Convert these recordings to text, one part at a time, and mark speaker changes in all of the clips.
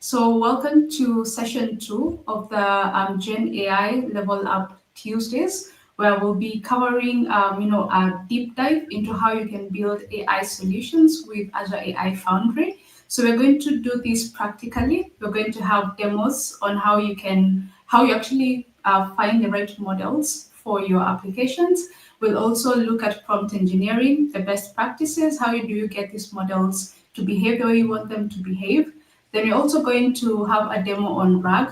Speaker 1: So welcome to session 2 of the Gen AI Level Up Tuesdays, where we'll be covering, a deep dive into how you can build AI solutions with Azure AI Foundry. So we're going to do this practically. We're going to have demos on how you actually find the right models for your applications. We'll also look at prompt engineering, the best practices, how do you get these models to behave the way you want them to behave. Then we're also going to have a demo on RAG.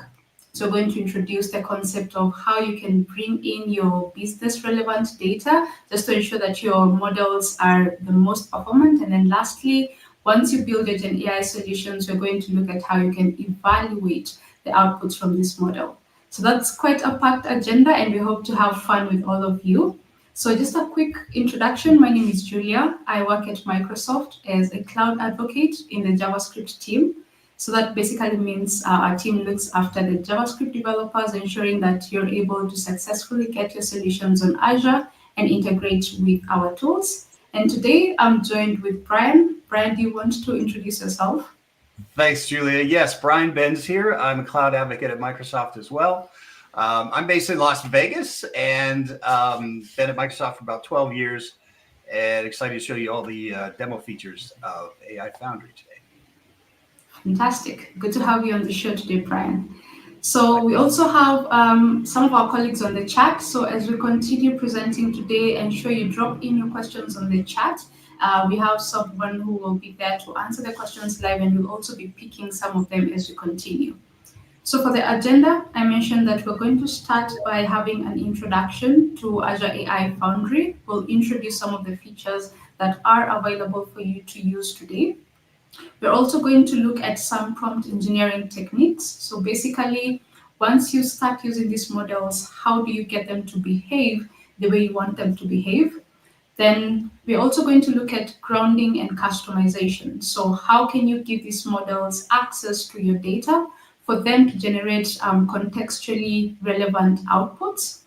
Speaker 1: So we're going to introduce the concept of how you can bring in your business relevant data just to ensure that your models are the most performant. And then lastly, once you build your Gen AI solutions, we're going to look at how you can evaluate the outputs from this model. So that's quite a packed agenda, and we hope to have fun with all of you. So just a quick introduction. My name is Julia. I work at Microsoft as a cloud advocate in the JavaScript team. So that basically means our team looks after the JavaScript developers, ensuring that you're able to successfully get your solutions on Azure and integrate with our tools. And today I'm joined with Brian. Brian, do you want to introduce yourself?
Speaker 2: Thanks, Julia. Yes, Brian Benz here. I'm a cloud advocate at Microsoft as well. I'm based in Las Vegas and been at Microsoft for about 12 years and excited to show you all the demo features of AI Foundry today.
Speaker 1: Fantastic. Good to have you on the show today, Brian. So we also have some of our colleagues on the chat. So as we continue presenting today, ensure you drop in your questions on the chat. We have someone who will be there to answer the questions live, and we'll also be picking some of them as we continue. So for the agenda, I mentioned that we're going to start by having an introduction to Azure AI Foundry. We'll introduce some of the features that are available for you to use today. We're also going to look at some prompt engineering techniques. So basically, once you start using these models, how do you get them to behave the way you want them to behave? Then we're also going to look at grounding and customization. So how can you give these models access to your data for them to generate contextually relevant outputs?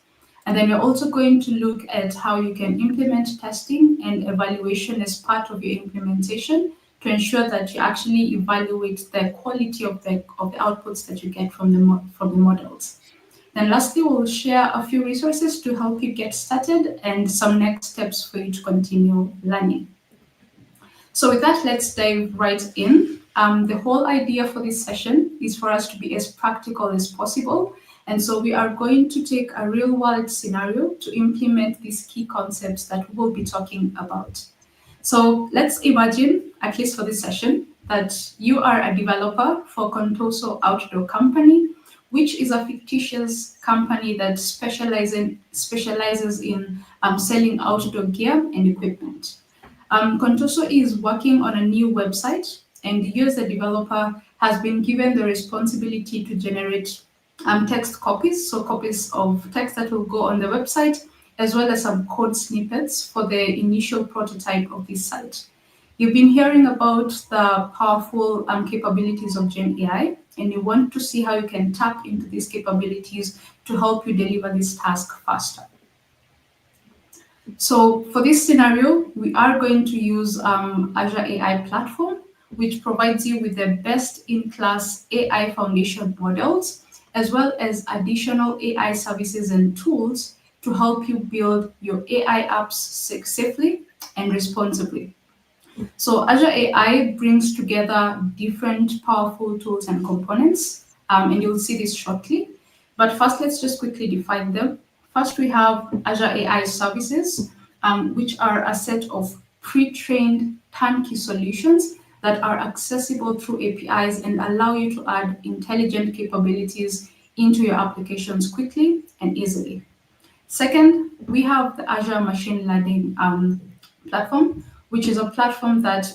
Speaker 1: And then we're also going to look at how you can implement testing and evaluation as part of your implementation to ensure that you actually evaluate the quality of the outputs that you get from the models. Then lastly, we'll share a few resources to help you get started and some next steps for you to continue learning. So with that, let's dive right in. The whole idea for this session is for us to be as practical as possible. And so we are going to take a real world scenario to implement these key concepts that we'll be talking about. So let's imagine, at least for this session, that you are a developer for Contoso Outdoor Company, which is a fictitious company that specializes in selling outdoor gear and equipment. Contoso is working on a new website, and you as a developer has been given the responsibility to generate text copies, so copies of text that will go on the website, as well as some code snippets for the initial prototype of this site. You've been hearing about the powerful capabilities of Gen AI, and you want to see how you can tap into these capabilities to help you deliver this task faster. So for this scenario, we are going to use Azure AI Platform, which provides you with the best-in-class AI foundation models, as well as additional AI services and tools to help you build your AI apps safely and responsibly. So Azure AI brings together different powerful tools and components, and you'll see this shortly. But first, let's just quickly define them. First, we have Azure AI services, which are a set of pre-trained turnkey solutions that are accessible through APIs and allow you to add intelligent capabilities into your applications quickly and easily. Second, we have the Azure Machine Learning platform, which is a platform that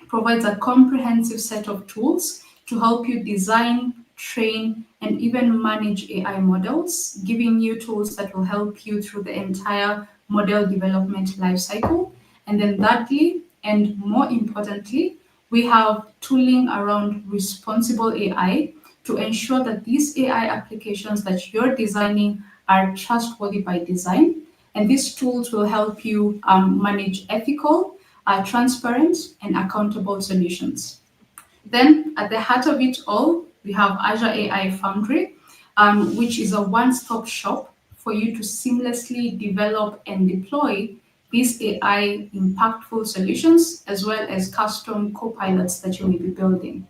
Speaker 1: provides a comprehensive set of tools to help you design, train, and even manage AI models, giving you tools that will help you through the entire model development lifecycle. And then thirdly, and more importantly, we have tooling around responsible AI to ensure that these AI applications that you're designing are trustworthy by design. And these tools will help you manage ethical, transparent, and accountable solutions. Then at the heart of it all, we have Azure AI Foundry, which is a one-stop shop for you to seamlessly develop and deploy these AI impactful solutions, as well as custom co-pilots that you will be building.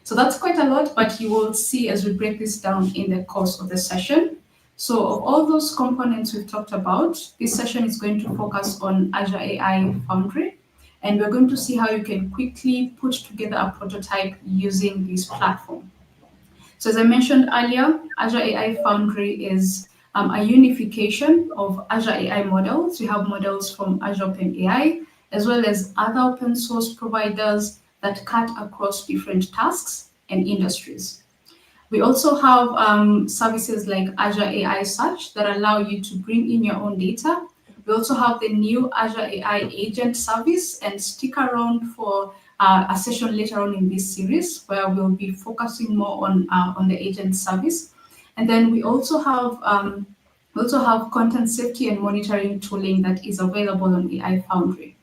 Speaker 1: So that's quite a lot, but you will see as we break this down in the course of the session. So of all those components we've talked about, this session is going to focus on Azure AI Foundry, and we're going to see how you can quickly put together a prototype using this platform. So as I mentioned earlier, Azure AI Foundry is a unification of Azure AI models. We have models from Azure OpenAI, as well as other open source providers that cut across different tasks and industries. We also have services like Azure AI Search that allow you to bring in your own data. We also have the new Azure AI Agent service, and stick around for a session later on in this series where we'll be focusing more on the agent service. And then we also have content safety and monitoring tooling that is available on AI Foundry.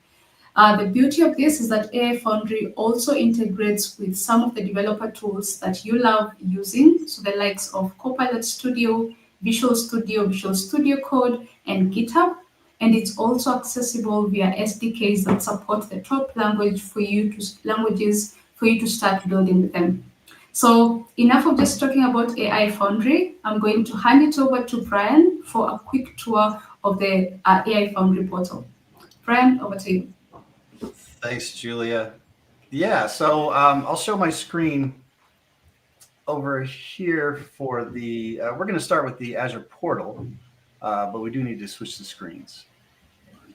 Speaker 1: The beauty of this is that AI Foundry also integrates with some of the developer tools that you love using, so the likes of Copilot Studio, Visual Studio Code, and GitHub. And it's also accessible via SDKs that support the top languages for you to start building with them. So enough of just talking about AI Foundry. I'm going to hand it over to Brian for a quick tour of the AI Foundry portal. Brian, over to you.
Speaker 2: Thanks, Julia. Yeah, so I'll show my screen over here for the, we're going to start with the Azure portal, but we do need to switch the screens.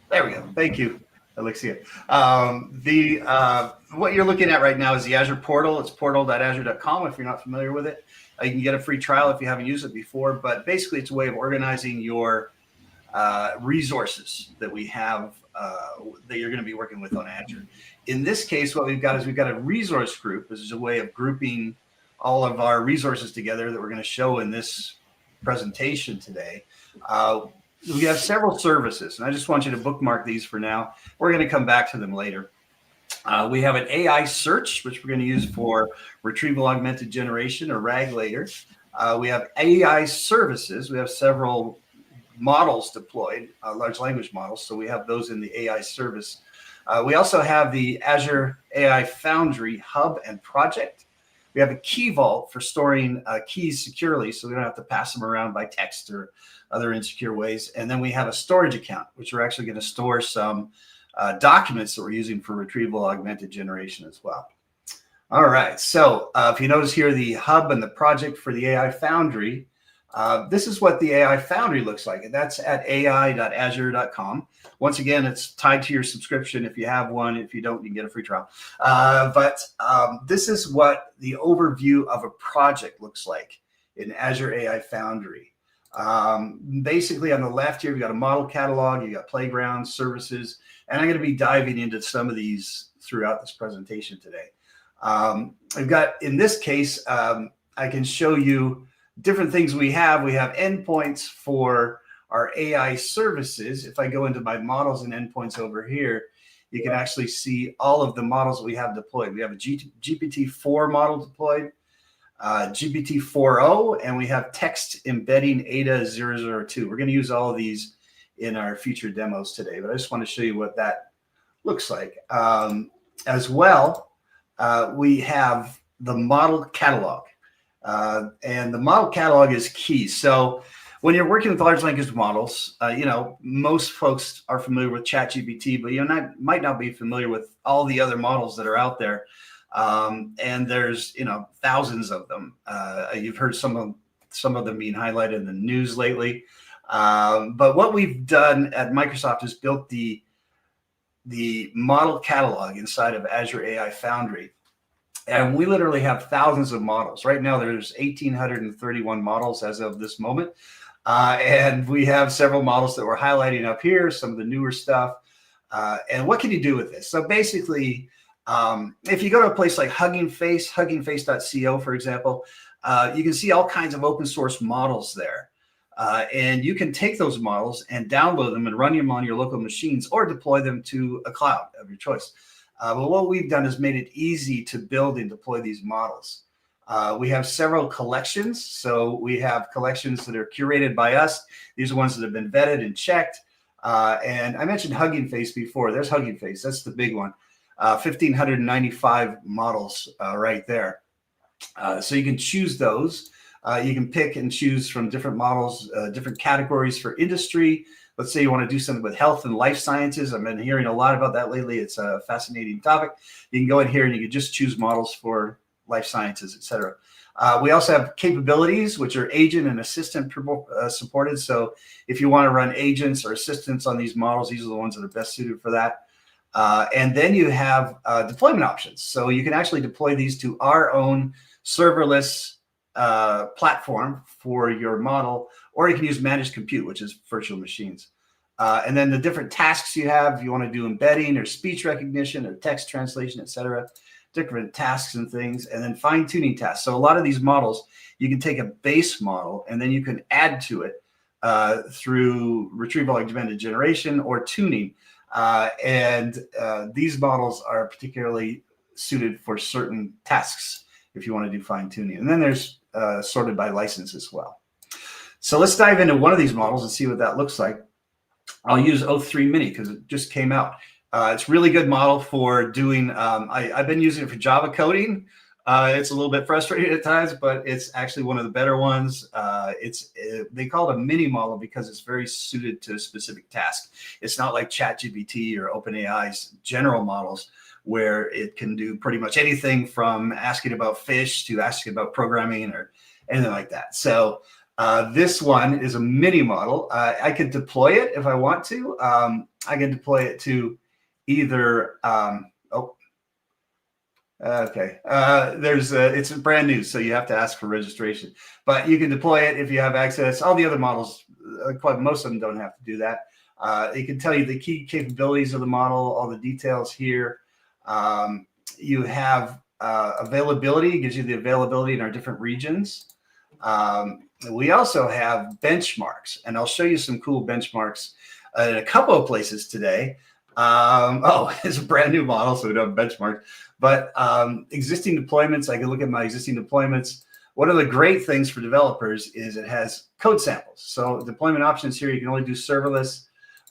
Speaker 2: There we go. Thank you, Alexia. What you're looking at right now is the Azure portal. It's portal.azure.com if you're not familiar with it. You can get a free trial if you haven't used it before, but basically it's a way of organizing your resources that we have that you're going to be working with on Azure. In this case, what we've got is we've got a resource group. This is a way of grouping all of our resources together that we're going to show in this presentation today. We have several services, and I just want you to bookmark these for now. We're going to come back to them later. We have an AI search, which we're going to use for retrieval augmented generation, or RAG later. We have AI services. We have several models deployed, large language models. So we have those in the AI service. We also have the Azure AI Foundry hub and project. We have a key vault for storing keys securely, so we don't have to pass them around by text or other insecure ways. And then we have a storage account, which we're actually going to store some documents that we're using for retrieval augmented generation as well. All right, so if you notice here, the hub and the project for the AI Foundry, this is what the AI Foundry looks like, and that's at ai.azure.com. Once again, it's tied to your subscription if you have one. If you don't, you can get a free trial. But this is what the overview of a project looks like in Azure AI Foundry. Basically, on the left here, we've got a model catalog, you got playgrounds, services, and I'm going to be diving into some of these throughout this presentation today. I've got, in this case, I can show you different things we have. We have endpoints for our AI services. If I go into my models and endpoints over here, you can actually see all of the models that we have deployed. We have a GPT-4 model deployed, GPT-4o, and we have text embedding Ada 002. We're going to use all of these in our future demos today, but I just want to show you what that looks like. As well, we have the model catalog. And the model catalog is key. So when you're working with large language models, most folks are familiar with ChatGPT, but you might not be familiar with all the other models that are out there. And there's thousands of them. You've heard some of them being highlighted in the news lately. But what we've done at Microsoft is built the model catalog inside of Azure AI Foundry. And we literally have thousands of models. Right now, there's 1,831 models as of this moment. And we have several models that we're highlighting up here, some of the newer stuff. And what can you do with this? So basically, if you go to a place like Hugging Face, huggingface.co, for example, you can see all kinds of open source models there. And you can take those models and download them and run them on your local machines or deploy them to a cloud of your choice. But what we've done is made it easy to build and deploy these models. We have several collections. So we have collections that are curated by us. These are ones that have been vetted and checked. And I mentioned Hugging Face before. There's Hugging Face. That's the big one. 1,595 models right there. So you can choose those. You can pick and choose from different models, different categories for industry. Let's say you want to do something with health and life sciences. I've been hearing a lot about that lately. It's a fascinating topic. You can go in here and you can just choose models for life sciences, etc. We also have capabilities, which are agent and assistant supported. So if you want to run agents or assistants on these models, these are the ones that are best suited for that. And then you have deployment options. So you can actually deploy these to our own serverless platform for your model, or you can use managed compute, which is virtual machines. And then the different tasks you have, if you want to do embedding or speech recognition or text translation, etc., different tasks and things, and then fine tuning tasks. So a lot of these models, you can take a base model and then you can add to it through retrieval augmented generation or tuning. These models are particularly suited for certain tasks if you want to do fine tuning. And then there's sorted by license as well. So let's dive into one of these models and see what that looks like. I'll use O3 Mini because it just came out. It's a really good model for doing, I've been using it for Java coding. It's a little bit frustrating at times, but it's actually one of the better ones. They call it a mini model because it's very suited to a specific task. It's not like ChatGPT or OpenAI's general models, where it can do pretty much anything from asking about fish to asking about programming or anything like that. So this one is a mini model. I could deploy it if I want to. I can deploy it to either, it's brand new, so you have to ask for registration. But you can deploy it if you have access. All the other models, most of them don't have to do that. It can tell you the key capabilities of the model, all the details here. You have availability, it gives you the availability in our different regions. We also have benchmarks, and I'll show you some cool benchmarks in a couple of places today. It's a brand new model, so we don't have benchmarks. But existing deployments, I can look at my existing deployments. One of the great things for developers is it has code samples. So deployment options here, you can only do serverless.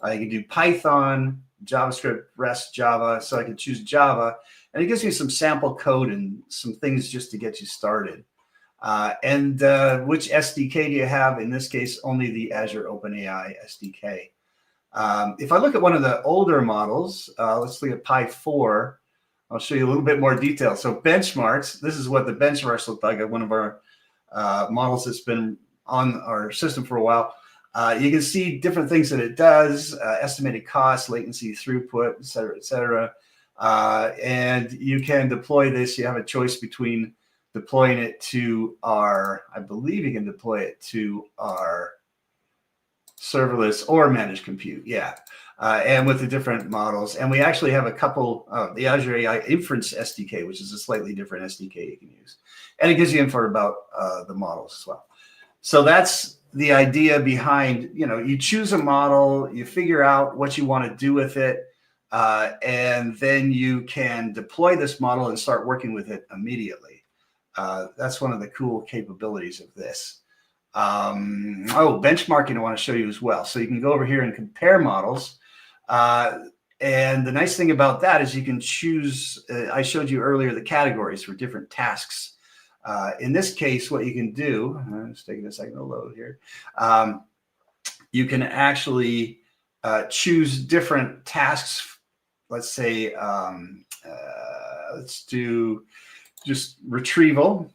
Speaker 2: You can do Python, JavaScript, REST, Java. So I can choose Java. And it gives me some sample code and some things just to get you started. Which SDK do you have? In this case, only the Azure OpenAI SDK. If I look at one of the older models, let's look at Pi 4. I'll show you a little bit more detail. So benchmarks, this is what the benchmarks look like at one of our models that's been on our system for a while. You can see different things that it does, estimated cost, latency, throughput, et cetera, et cetera. And you can deploy this. You have a choice between deploying it to our, I believe you can deploy it to our serverless or managed compute. Yeah. And with the different models. And we actually have a couple of the Azure AI Inference SDK, which is a slightly different SDK you can use. And it gives you info about the models as well. So that's the idea behind, you choose a model, you figure out what you want to do with it, and then you can deploy this model and start working with it immediately. That's one of the cool capabilities of this. Benchmarking I want to show you as well. So you can go over here and compare models. And the nice thing about that is you can choose, I showed you earlier the categories for different tasks. In this case, what you can do, it's taking a second to load here. You can actually choose different tasks. Let's say, let's do just retrieval.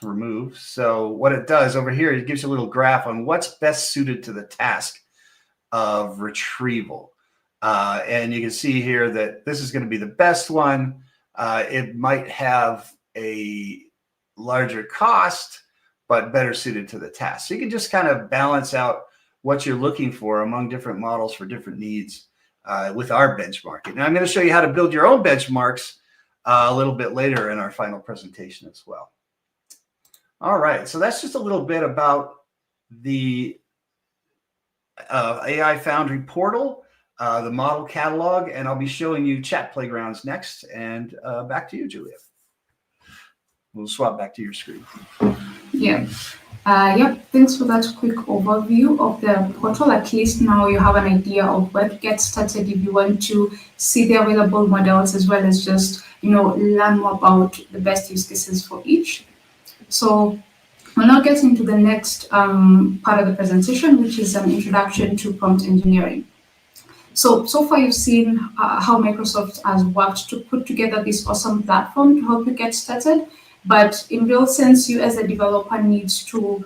Speaker 2: Remove. So what it does over here, it gives you a little graph on what's best suited to the task of retrieval. And you can see here that this is going to be the best one. It might have a larger cost, but better suited to the task. So you can just kind of balance out what you're looking for among different models for different needs with our benchmarking. And I'm going to show you how to build your own benchmarks a little bit later in our final presentation as well. All right, so that's just a little bit about the AI Foundry portal. the model catalog, and I'll be showing you chat playgrounds next. And back to you, Julia. We'll swap back to your screen.
Speaker 1: Yeah. Yep, thanks for that quick overview of the portal. At least now you have an idea of where to get started if you want to see the available models, as well as just, learn more about the best use cases for each. So we'll now get into the next part of the presentation, which is an introduction to prompt engineering. So far you've seen how Microsoft has worked to put together this awesome platform to help you get started. But in real sense, you as a developer needs to,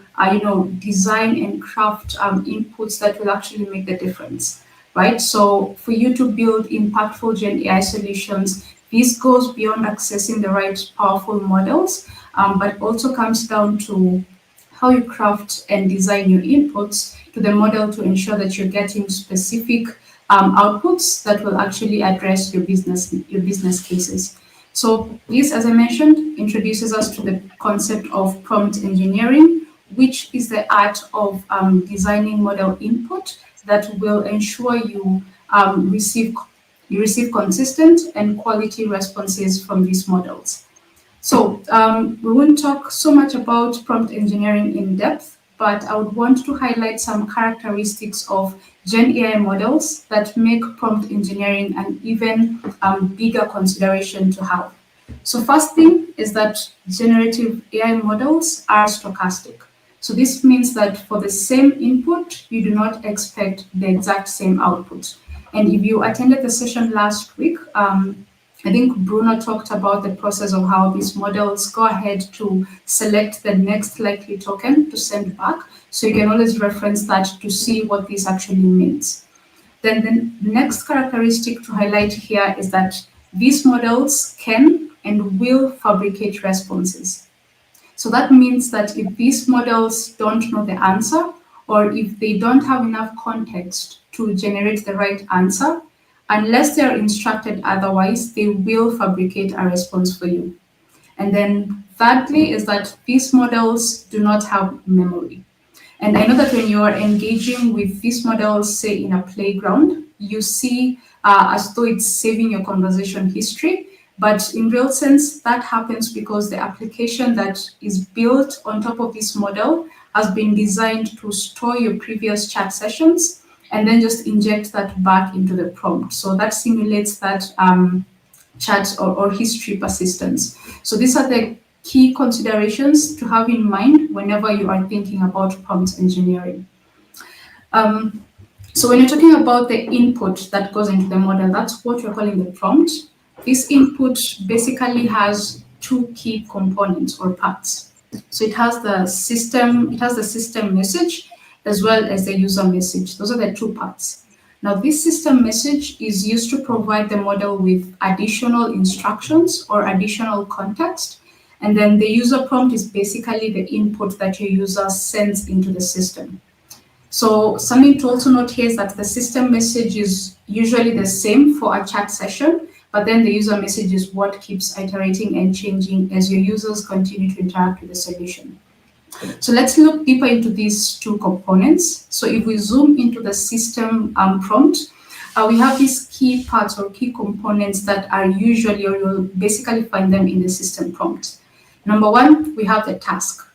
Speaker 1: design and craft inputs that will actually make the difference, right? So for you to build impactful Gen AI solutions, this goes beyond accessing the right powerful models, but also comes down to how you craft and design your inputs to the model to ensure that you're getting specific outputs that will actually address your business cases. So this, as I mentioned, introduces us to the concept of prompt engineering, which is the art of designing model input that will ensure you receive consistent and quality responses from these models. So we won't talk so much about prompt engineering in depth, but I would want to highlight some characteristics of Gen AI models that make prompt engineering an even bigger consideration to have. So first thing is that generative AI models are stochastic. So this means that for the same input, you do not expect the exact same output. And if you attended the session last week, I think Bruno talked about the process of how these models go ahead to select the next likely token to send back. So you can always reference that to see what this actually means. Then the next characteristic to highlight here is that these models can and will fabricate responses. So that means that if these models don't know the answer, or if they don't have enough context to generate the right answer, unless they're instructed otherwise, they will fabricate a response for you. And then thirdly is that these models do not have memory. And I know that when you are engaging with these models, say in a playground, you see as though it's saving your conversation history. But in real sense, that happens because the application that is built on top of this model has been designed to store your previous chat sessions and then just inject that back into the prompt. So that simulates that chat or history persistence. So these are the key considerations to have in mind whenever you are thinking about prompt engineering. So when you're talking about the input that goes into the model, that's what we're calling the prompt. This input basically has two key components or parts. So it has the system message as well as the user message. Those are the two parts. Now, this system message is used to provide the model with additional instructions or additional context. And then the user prompt is basically the input that your user sends into the system. So something to also note here is that the system message is usually the same for a chat session, but then the user message is what keeps iterating and changing as your users continue to interact with the solution. So let's look deeper into these two components. So if we zoom into the system prompt, we have these key parts or key components that are usually, or you'll basically find them in the system prompt. Number one, we have the task.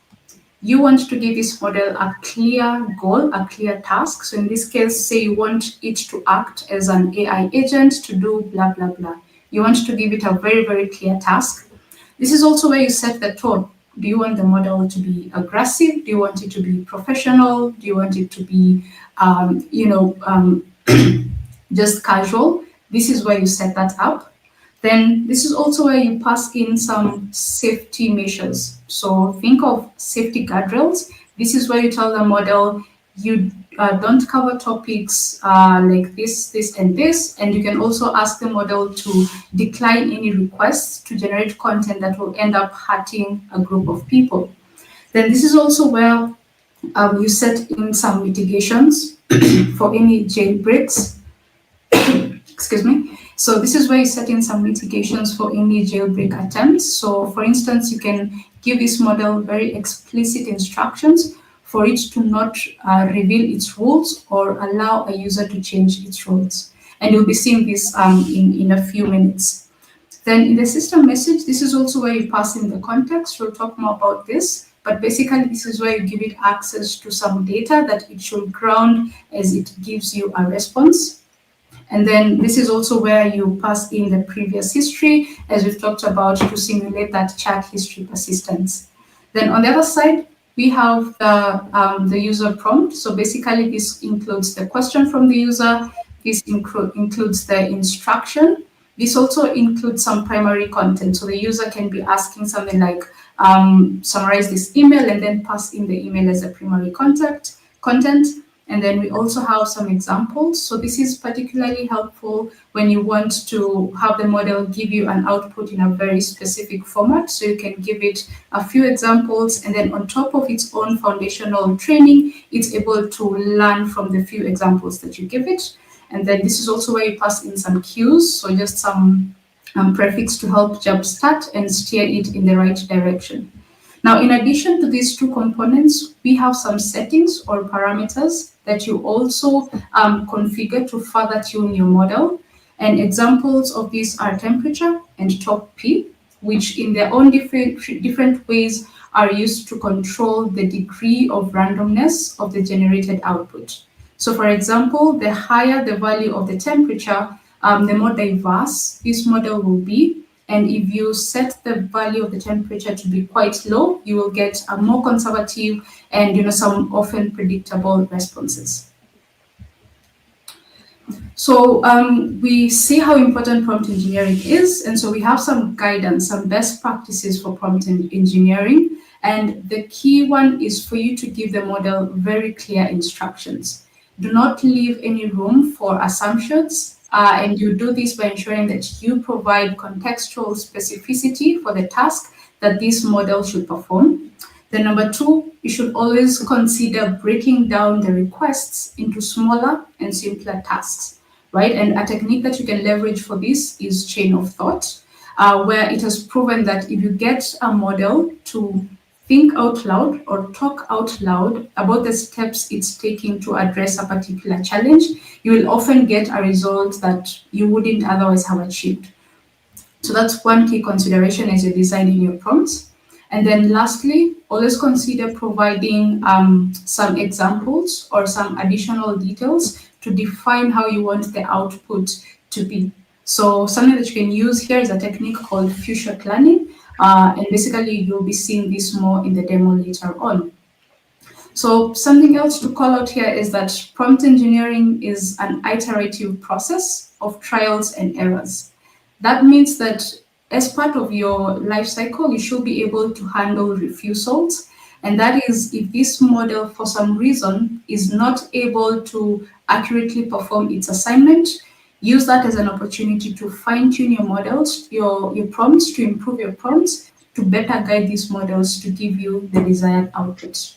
Speaker 1: You want to give this model a clear goal, a clear task. So in this case, say you want it to act as an AI agent to do blah, blah, blah. You want to give it a very, very clear task. This is also where you set the tone. Do you want the model to be aggressive? Do you want it to be professional? Do you want it to be, just casual? This is where you set that up. Then this is also where you pass in some safety measures. So think of safety guardrails. This is where you tell the model you don't cover topics like this, and this. And you can also ask the model to decline any requests to generate content that will end up hurting a group of people. Then this is also where you set in some mitigations for any jailbreaks. Excuse me. So this is where you set in some mitigations for any jailbreak attempts. So for instance, you can give this model very explicit instructions for it to not reveal its rules or allow a user to change its rules. And you'll be seeing this in a few minutes. Then in the system message, this is also where you pass in the context. We'll talk more about this, but basically this is where you give it access to some data that it should ground as it gives you a response. And then this is also where you pass in the previous history, as we've talked about, to simulate that chat history persistence. Then on the other side, we have the user prompt. So basically, this includes the question from the user. This includes the instruction. This also includes some primary content. So the user can be asking something like, summarize this email and then pass in the email as a primary content. And then we also have some examples. So this is particularly helpful when you want to have the model give you an output in a very specific format. So you can give it a few examples, and then on top of its own foundational training, it's able to learn from the few examples that you give it. And then this is also where you pass in some cues, so just some prefix to help jumpstart and steer it in the right direction. Now, in addition to these two components, we have some settings or parameters that you also configure to further tune your model. And examples of these are temperature and top P, which in their own different ways are used to control the degree of randomness of the generated output. So for example, the higher the value of the temperature, the more diverse this model will be. And if you set the value of the temperature to be quite low, you will get a more conservative and some often predictable responses. So we see how important prompt engineering is, and so we have some guidance, some best practices for prompt engineering. And the key one is for you to give the model very clear instructions. Do not leave any room for assumptions, and you do this by ensuring that you provide contextual specificity for the task that this model should perform. Then number two, you should always consider breaking down the requests into smaller and simpler tasks, right? And a technique that you can leverage for this is chain of thought, where it has proven that if you get a model to think out loud or talk out loud about the steps it's taking to address a particular challenge, you will often get a result that you wouldn't otherwise have achieved. So that's one key consideration as you're designing your prompts. And then lastly, always consider providing some examples or some additional details to define how you want the output to be. So something that you can use here is a technique called future planning. And basically, you'll be seeing this more in the demo later on. So something else to call out here is that prompt engineering is an iterative process of trials and errors. That means that as part of your life cycle, you should be able to handle refusals. And that is if this model, for some reason, is not able to accurately perform its assignment, use that as an opportunity to fine-tune your models, your prompts, to improve your prompts, to better guide these models to give you the desired outputs.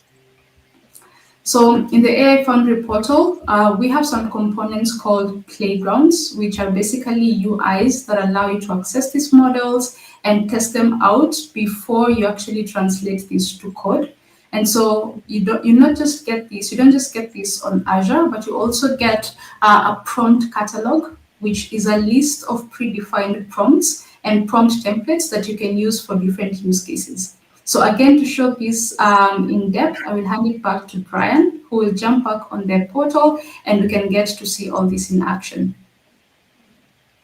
Speaker 1: So in the AI Foundry portal, we have some components called playgrounds, which are basically UIs that allow you to access these models and test them out before you actually translate these to code. And so you don't just get this on Azure, but you also get a prompt catalog, which is a list of predefined prompts and prompt templates that you can use for different use cases. So again, to show this in depth, I will hand it back to Brian, who will jump back on the portal and we can get to see all this in action.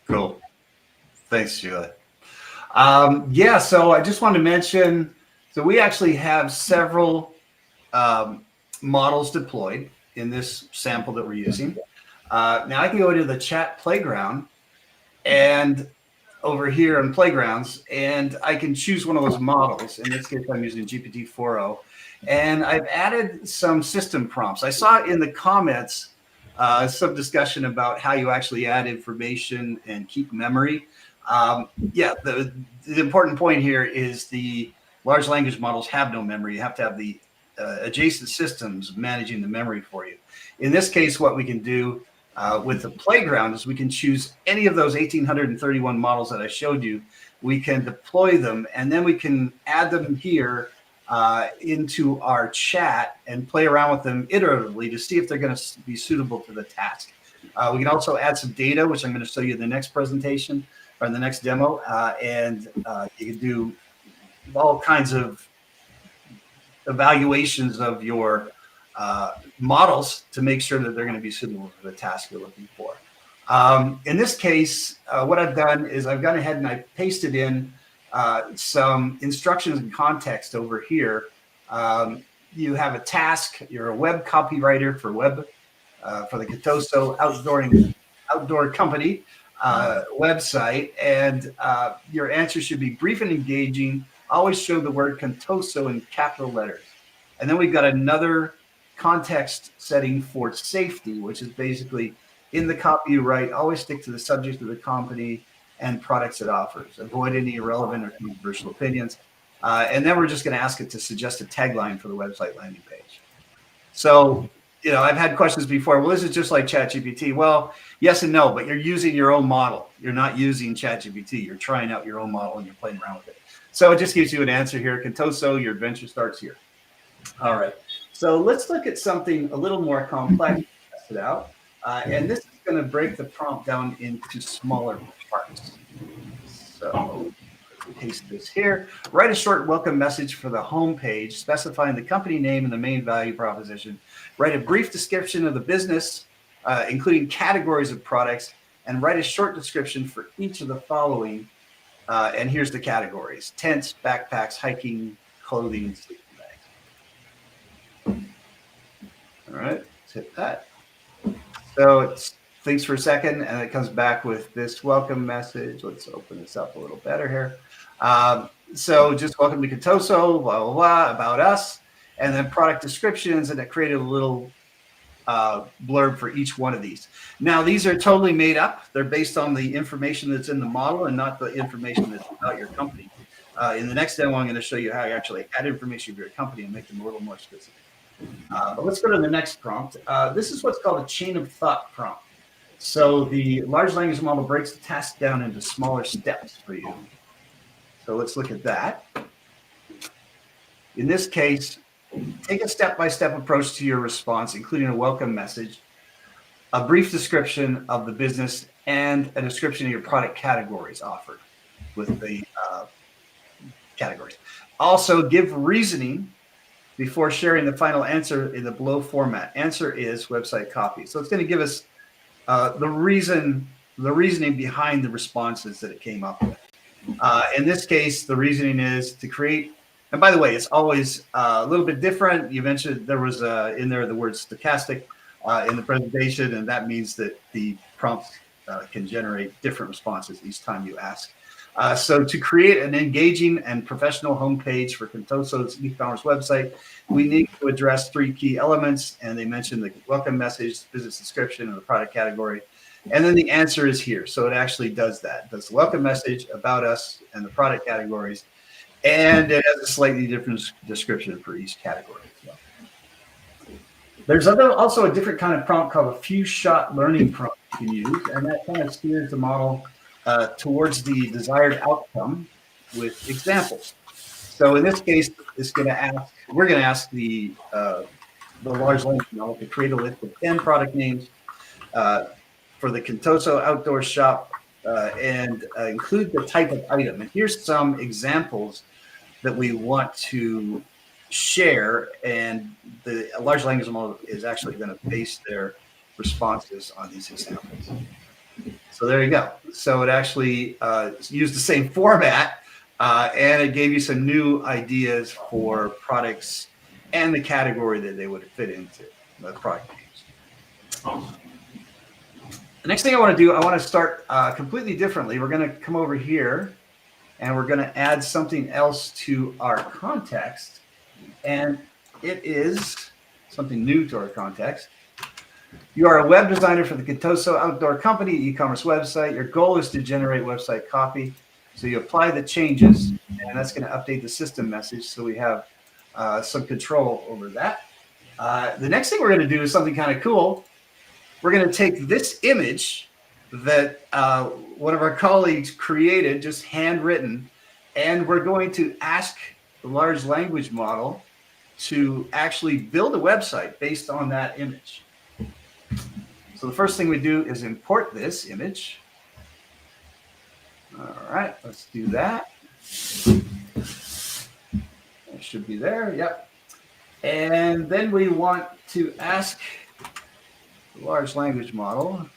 Speaker 2: Cool. Thanks, Julia. Yeah, so I just wanted to mention, so we actually have several models deployed in this sample that we're using. Now I can go to the chat playground and over here on playgrounds, and I can choose one of those models. In this case, I'm using GPT-4o, and I've added some system prompts. I saw in the comments some discussion about how you actually add information and keep memory. Yeah, the important point here is the large language models have no memory. You have to have the adjacent systems managing the memory for you. In this case, what we can do with the playground is we can choose any of those 1,831 models that I showed you. We can deploy them, and then we can add them here into our chat and play around with them iteratively to see if they're going to be suitable to the task. We can also add some data, which I'm going to show you in the next presentation or in the next demo. And you can do all kinds of evaluations of your models to make sure that they're going to be suitable for the task you're looking for. In this case, what I've done is I've gone ahead and I pasted in some instructions and context over here. You have a task. You're a web copywriter for the Katoso outdoor company website, and your answer should be brief and engaging. Always show the word Katoso in capital letters. And then we've got another context setting for safety, which is basically in the copy you write, always stick to the subject of the company and products it offers. Avoid any irrelevant or controversial opinions. And then we're just going to ask it to suggest a tagline for the website landing page. So, I've had questions before. Well, is it just like ChatGPT? Well, yes and no, but you're using your own model. You're not using ChatGPT. You're trying out your own model and you're playing around with it. So it just gives you an answer here. Katoso, your adventure starts here. All right. So let's look at something a little more complex. Test it out. And this is going to break the prompt down into smaller parts. So paste this here. Write a short welcome message for the home page, specifying the company name and the main value proposition. Write a brief description of the business, including categories of products, and write a short description for each of the following. And here's the categories: tents, backpacks, hiking, clothing, sleeping bags. All right, let's hit that. So it thinks for a second, and it comes back with this welcome message. Let's open this up a little better here. So just welcome to Katoso, blah, blah, blah, about us, and then product descriptions, and it created a little blurb for each one of these. Now, these are totally made up. They're based on the information that's in the model and not the information that's about your company. In the next demo, I'm going to show you how you actually add information of your company and make them a little more specific. But let's go to the next prompt. This is what's called a chain of thought prompt. So the large language model breaks the task down into smaller steps for you. So let's look at that. In this case, take a step-by-step approach to your response, including a welcome message, a brief description of the business, and a description of your product categories offered with the categories. Also, give reasoning before sharing the final answer in the below format. Answer is website copy. So it's going to give us the reasoning behind the responses that it came up with. In this case, the reasoning is to create, and by the way, it's always a little bit different. You mentioned there was in there the word stochastic in the presentation, and that means that the prompts can generate different responses each time you ask. So to create an engaging and professional homepage for Katoso's e-commerce website, we need to address 3 key elements, and they mentioned the welcome message, business description, and the product category. And then the answer is here. So it actually does that. It does the welcome message, about us, and the product categories. And it has a slightly different description for each category as well. There's also a different kind of prompt called a few-shot learning prompt you can use, and that kind of steers the model towards the desired outcome with examples. So in this case, we're going to ask the large language model to create a list of 10 product names for the Katoso outdoor shop and include the type of item. And here's some examples that we want to share, and the large language model is actually going to base their responses on these examples. So there you go. So it actually used the same format, and it gave you some new ideas for products and the category that they would fit into, the product names. The next thing I want to do, I want to start completely differently. We're going to come over here, and we're going to add something else to our context, and it is something new to our context. You are a web designer for the Katoso Outdoor Company e-commerce website. Your goal is to generate website copy. So you apply the changes, and that's going to update the system message so we have some control over that. The next thing we're going to do is something kind of cool. We're going to take this image that one of our colleagues created, just handwritten, and we're going to ask the large language model to actually build a website based on that image. So the first thing we do is import this image. All right, let's do that. It should be there, yep. And then we want to ask the large language model,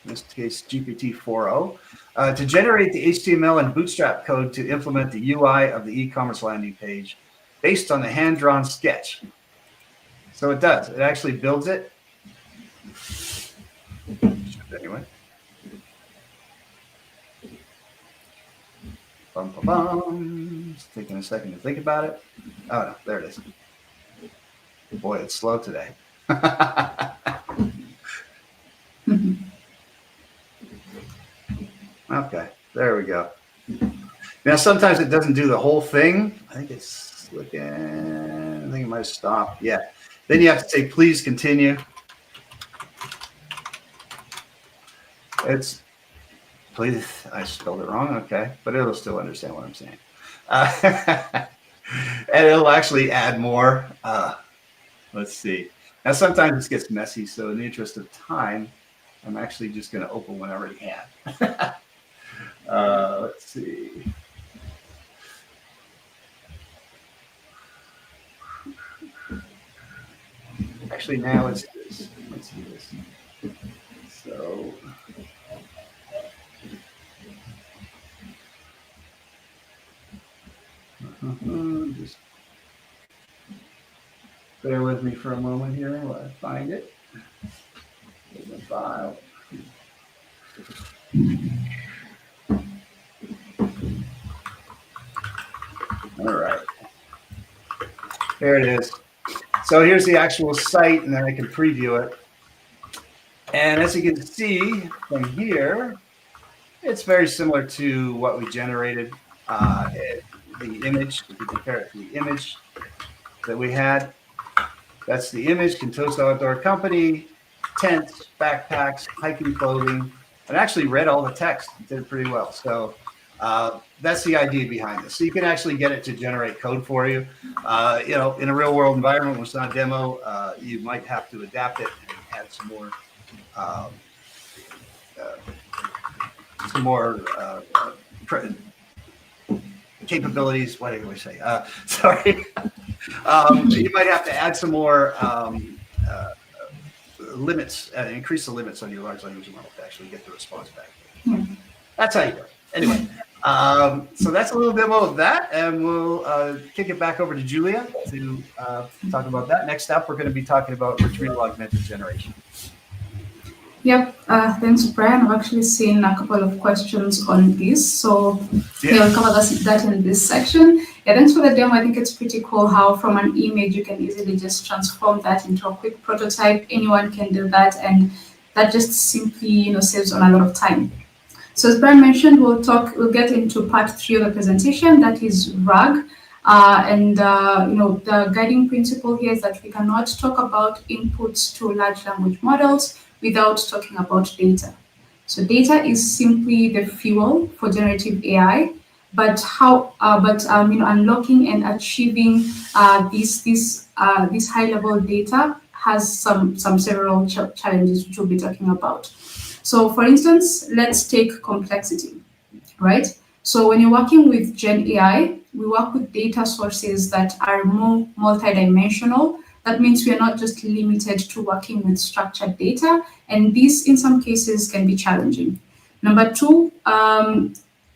Speaker 2: in this case GPT-4o, to generate the HTML and Bootstrap code to implement the UI of the e-commerce landing page based on the hand-drawn sketch. So it does. It actually builds it. Anyway. Bum, bum, bum. It's taking a second to think about it. Oh, no, there it is. Boy, it's slow today. Okay, there we go. Now, sometimes it doesn't do the whole thing. I think it's looking, I think it might stop. Yeah. Then you have to say, please continue. It's, please, I spelled it wrong. Okay, but it'll still understand what I'm saying. And it'll actually add more. Let's see. Now, sometimes this gets messy. So in the interest of time, I'm actually just going to open one I already had. Let's see. Actually, now let's do this. Let's do this. So, just bear with me for a moment here while I find it. There's the file. All right. There it is. So here's the actual site, and then I can preview it. And as you can see from here, it's very similar to what we generated. The image, if you compare it to the image that we had, that's the image, Contoso Outdoor Company, tents, backpacks, hiking clothing, and actually read all the text, did pretty well. So that's the idea behind this. So you can actually get it to generate code for you. You know, in a real world environment, when it's not a demo, you might have to adapt it and add some more capabilities. What did we say? Sorry. You might have to add some more limits, increase the limits on your large language model to actually get the response back. That's how you do it. Anyway, so that's a little demo of that, and we'll kick it back over to Julia to talk about that. Next up, we're going to be talking about retrieval augmented generation.
Speaker 1: Yep, thanks, Brian. I've actually seen a couple of questions on this, so we'll cover that in this section. Yeah, thanks for the demo. I think it's pretty cool how from an image you can easily just transform that into a quick prototype. Anyone can do that, and that just simply saves on a lot of time. So as Brian mentioned, we'll get into part 3 of the presentation, that is RAG. The guiding principle here is that we cannot talk about inputs to large language models without talking about data. So data is simply the fuel for generative AI, but unlocking and achieving this high-level data has several challenges which we'll be talking about. So for instance, let's take complexity, right? So when you're working with Gen AI, we work with data sources that are more multidimensional. That means we are not just limited to working with structured data, and this in some cases can be challenging. Number 2, I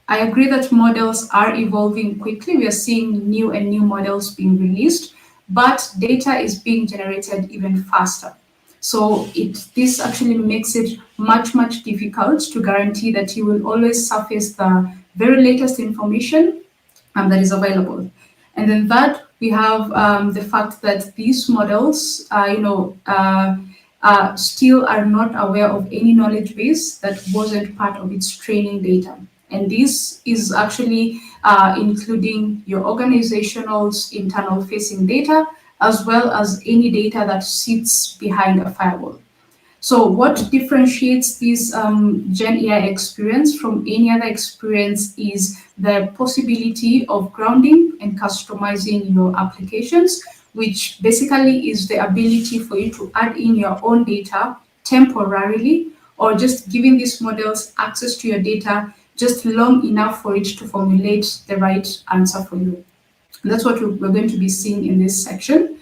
Speaker 1: agree that models are evolving quickly. We are seeing new models being released, but data is being generated even faster. So this actually makes it much difficult to guarantee that you will always surface the very latest information that is available. And then third, we have the fact that these models, still are not aware of any knowledge base that wasn't part of its training data. And this is actually including your organization's internal facing data, as well as any data that sits behind a firewall. So what differentiates this Gen AI experience from any other experience is the possibility of grounding and customizing your applications, which basically is the ability for you to add in your own data temporarily, or just giving these models access to your data just long enough for it to formulate the right answer for you. And that's what we're going to be seeing in this section.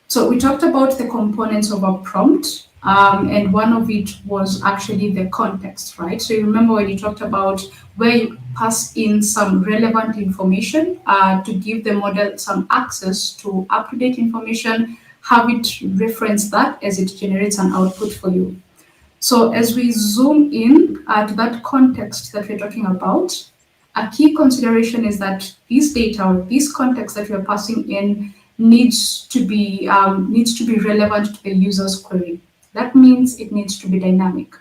Speaker 1: So we talked about the components of a prompt, and one of it was actually the context, right? So you remember when you talked about where you pass in some relevant information to give the model some access to up-to-date information, have it reference that as it generates an output for you. So as we zoom in to that context that we're talking about, a key consideration is that this data or this context that we're passing in needs to be relevant to the user's query. That means it needs to be dynamic,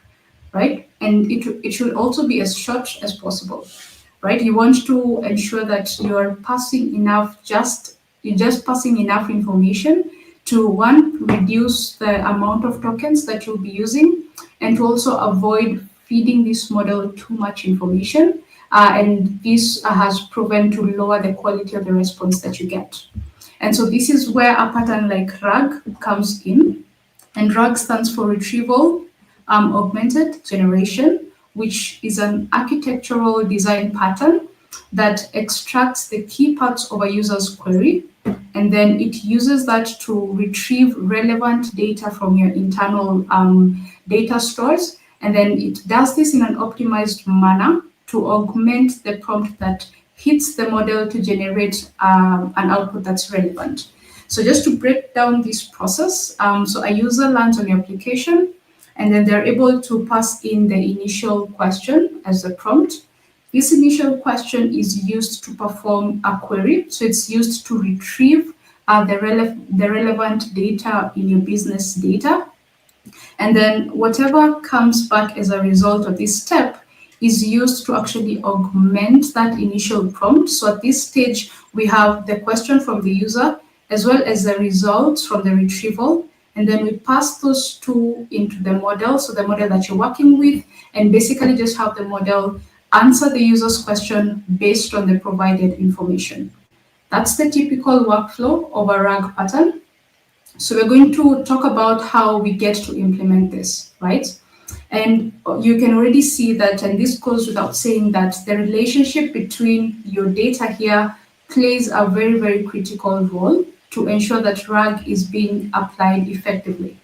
Speaker 1: right? And it should also be as short as possible, right? You want to ensure that you're just passing enough information to, one, reduce the amount of tokens that you'll be using, and to also avoid feeding this model too much information. And this has proven to lower the quality of the response that you get. And so this is where a pattern like RAG comes in. And RAG stands for Retrieval Augmented Generation, which is an architectural design pattern that extracts the key parts of a user's query, and then it uses that to retrieve relevant data from your internal data stores. And then it does this in an optimized manner to augment the prompt that hits the model to generate an output that's relevant. So just to break down this process, so a user lands on your application, and then they're able to pass in the initial question as a prompt. This initial question is used to perform a query. So it's used to retrieve the relevant data in your business data. And then whatever comes back as a result of this step is used to actually augment that initial prompt. So at this stage, we have the question from the user as well as the results from the retrieval. And then we pass those two into the model, so the model that you're working with, and basically just have the model answer the user's question based on the provided information. That's the typical workflow of a RAG pattern. So we're going to talk about how we get to implement this, right? And you can already see that, and this goes without saying, that the relationship between your data here plays a very, very critical role to ensure that RAG is being applied effectively.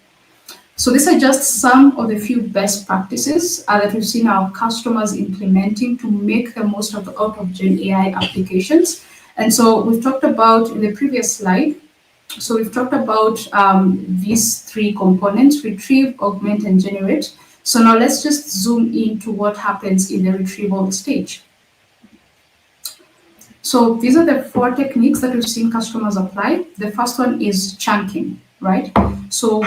Speaker 1: So these are just some of the few best practices that we've seen our customers implementing to make the most out of Gen AI applications. And so we've talked about in the previous slide, so we've talked about these three components: retrieve, augment, and generate. So now let's just zoom into what happens in the retrieval stage. So these are the four techniques that we've seen customers apply. The first one is chunking, right? So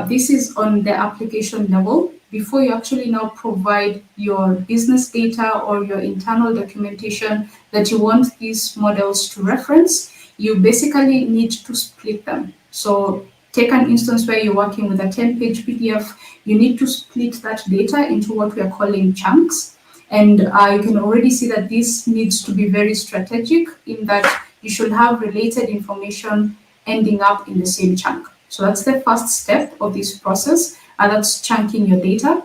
Speaker 1: this is on the application level. Before you actually now provide your business data or your internal documentation that you want these models to reference, you basically need to split them. So take an instance where you're working with a 10-page PDF. You need to split that data into what we are calling chunks. And you can already see that this needs to be very strategic in that you should have related information ending up in the same chunk. So that's the first step of this process, and that's chunking your data.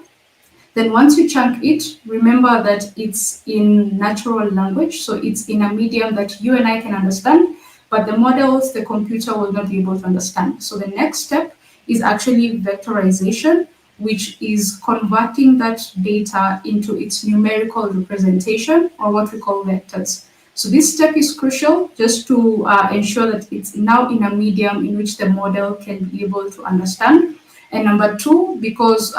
Speaker 1: Then once you chunk it, remember that it's in natural language, so it's in a medium that you and I can understand, but the models, the computer will not be able to understand. So the next step is actually vectorization, which is converting that data into its numerical representation, or what we call vectors. So this step is crucial just to ensure that it's now in a medium in which the model can be able to understand. And number two, because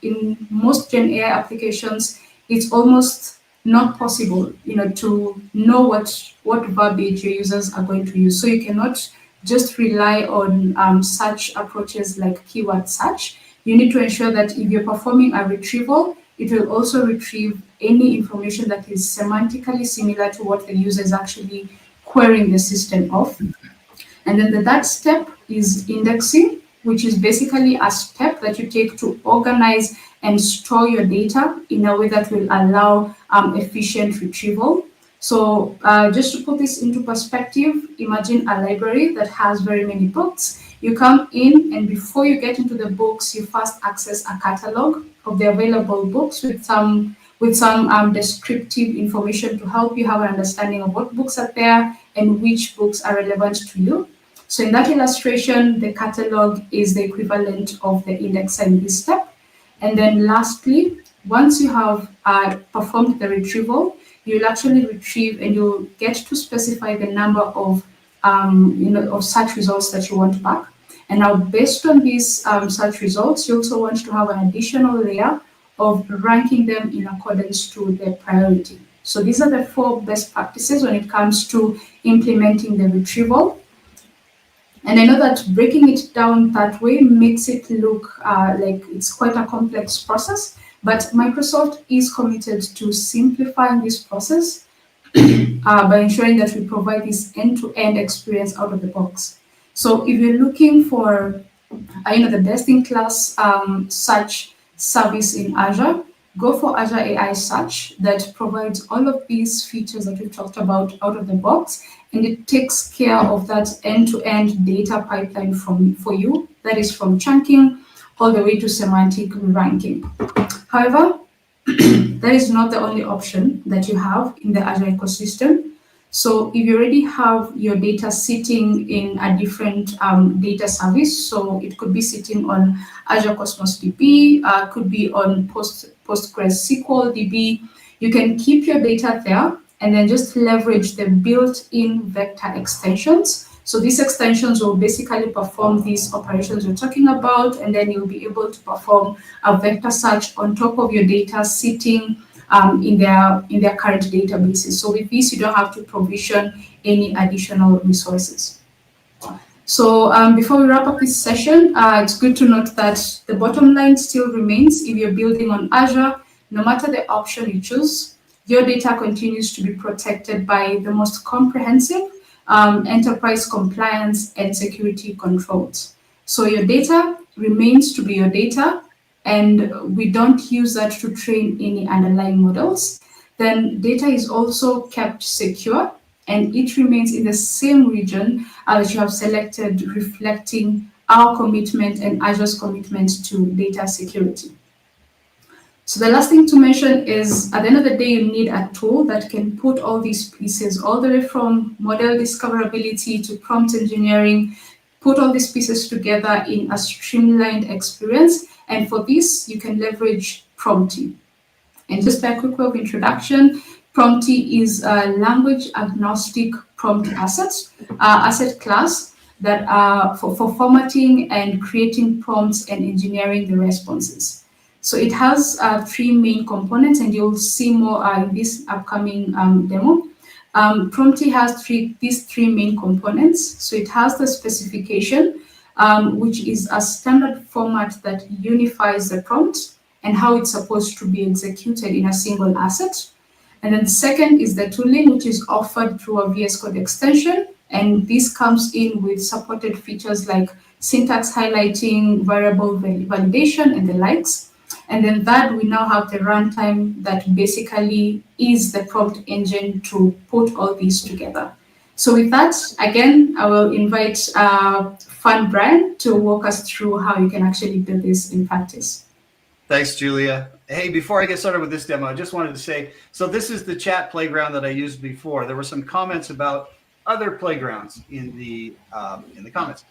Speaker 1: in most Gen AI applications, it's almost not possible, to know what verbiage your users are going to use. So you cannot just rely on search approaches like keyword search. You need to ensure that if you're performing a retrieval, it will also retrieve any information that is semantically similar to what the user is actually querying the system of. And then the third step is indexing, which is basically a step that you take to organize and store your data in a way that will allow efficient retrieval. So just to put this into perspective, imagine a library that has very many books. You come in, and before you get into the books, you first access a catalog of the available books with some descriptive information to help you have an understanding of what books are there and which books are relevant to you. So in that illustration, the catalog is the equivalent of the indexer in this step. And then lastly, once you have performed the retrieval, you'll actually retrieve and you'll get to specify the number of of search results that you want back. And now, based on these search results, you also want to have an additional layer of ranking them in accordance to their priority. So these are the 4 best practices when it comes to implementing the retrieval. And I know that breaking it down that way makes it look like it's quite a complex process, but Microsoft is committed to simplifying this process by ensuring that we provide this end-to-end experience out of the box. So if you're looking for the best-in-class search service in Azure, go for Azure AI Search that provides all of these features that we've talked about out of the box, and it takes care of that end-to-end data pipeline for you. That is from chunking all the way to semantic ranking. However, that is not the only option that you have in the Azure ecosystem. So if you already have your data sitting in a different data service, so it could be sitting on Azure Cosmos DB, could be on PostgreSQL DB, you can keep your data there and then just leverage the built-in vector extensions. So these extensions will basically perform these operations we're talking about, and then you'll be able to perform a vector search on top of your data sitting in their current databases. So with this, you don't have to provision any additional resources. So before we wrap up this session, it's good to note that the bottom line still remains: if you're building on Azure, no matter the option you choose, your data continues to be protected by the most comprehensive enterprise compliance and security controls. So your data remains to be your data, and we don't use that to train any underlying models. Then data is also kept secure, and it remains in the same region that you have selected, reflecting our commitment and Azure's commitment to data security. So the last thing to mention is, at the end of the day, you need a tool that can put all these pieces, all the way from model discoverability to prompt engineering, put all these pieces together in a streamlined experience. And for this, you can leverage Prompty. And just by a quick way of introduction, Prompty is a language agnostic prompt asset class that for formatting and creating prompts and engineering the responses. So it has 3 main components, and you'll see more in this upcoming demo. Prompty has these 3 main components. So it has the specification, which is a standard format that unifies the prompt and how it's supposed to be executed in a single asset. And then the second is the tooling, which is offered through a VS Code extension. And this comes in with supported features like syntax highlighting, variable validation, and the likes. And then that, we now have the runtime that basically is the prompt engine to put all these together. So with that, again, I will invite Fun Brian to walk us through how you can actually do this in practice.
Speaker 2: Thanks, Julia. Hey, before I get started with this demo, I just wanted to say, so this is the chat playground that I used before. There were some comments about other playgrounds in the comments.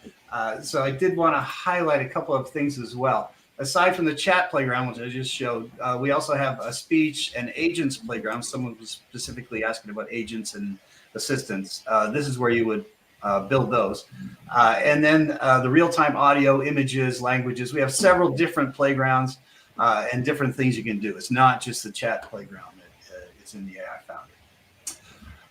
Speaker 2: So I did want to highlight a couple of things as well. Aside from the chat playground, which I just showed, we also have a speech and agents playground. Someone was specifically asking about agents and assistants. This is where you would build those. And then the real-time audio, images, languages. We have several different playgrounds and different things you can do. It's not just the chat playground. It's in the AI Foundry.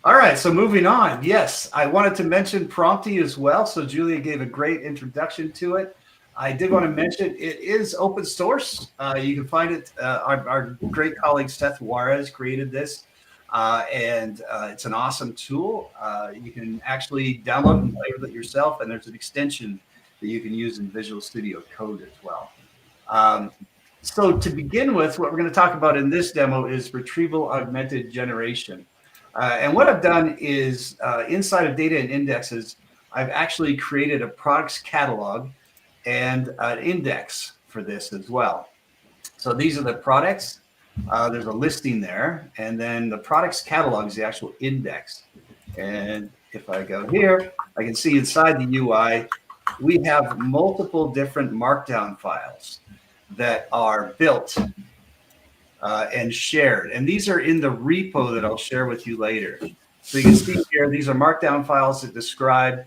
Speaker 2: All right, so moving on. Yes, I wanted to mention Prompty as well. So Julia gave a great introduction to it. I did want to mention it is open source. You can find it. Our great colleague Seth Juarez created this, and it's an awesome tool. You can actually download and play with it yourself, and there's an extension that you can use in Visual Studio Code as well. So to begin with, what we're going to talk about in this demo is retrieval augmented generation. And what I've done is inside of data and indexes, I've actually created a products catalog and an index for this as well. So these are the products. There's a listing there, and then the products catalog is the actual index. And if I go here, I can see inside the UI, we have multiple different markdown files that are built and shared. And these are in the repo that I'll share with you later. So you can see here, these are markdown files that describe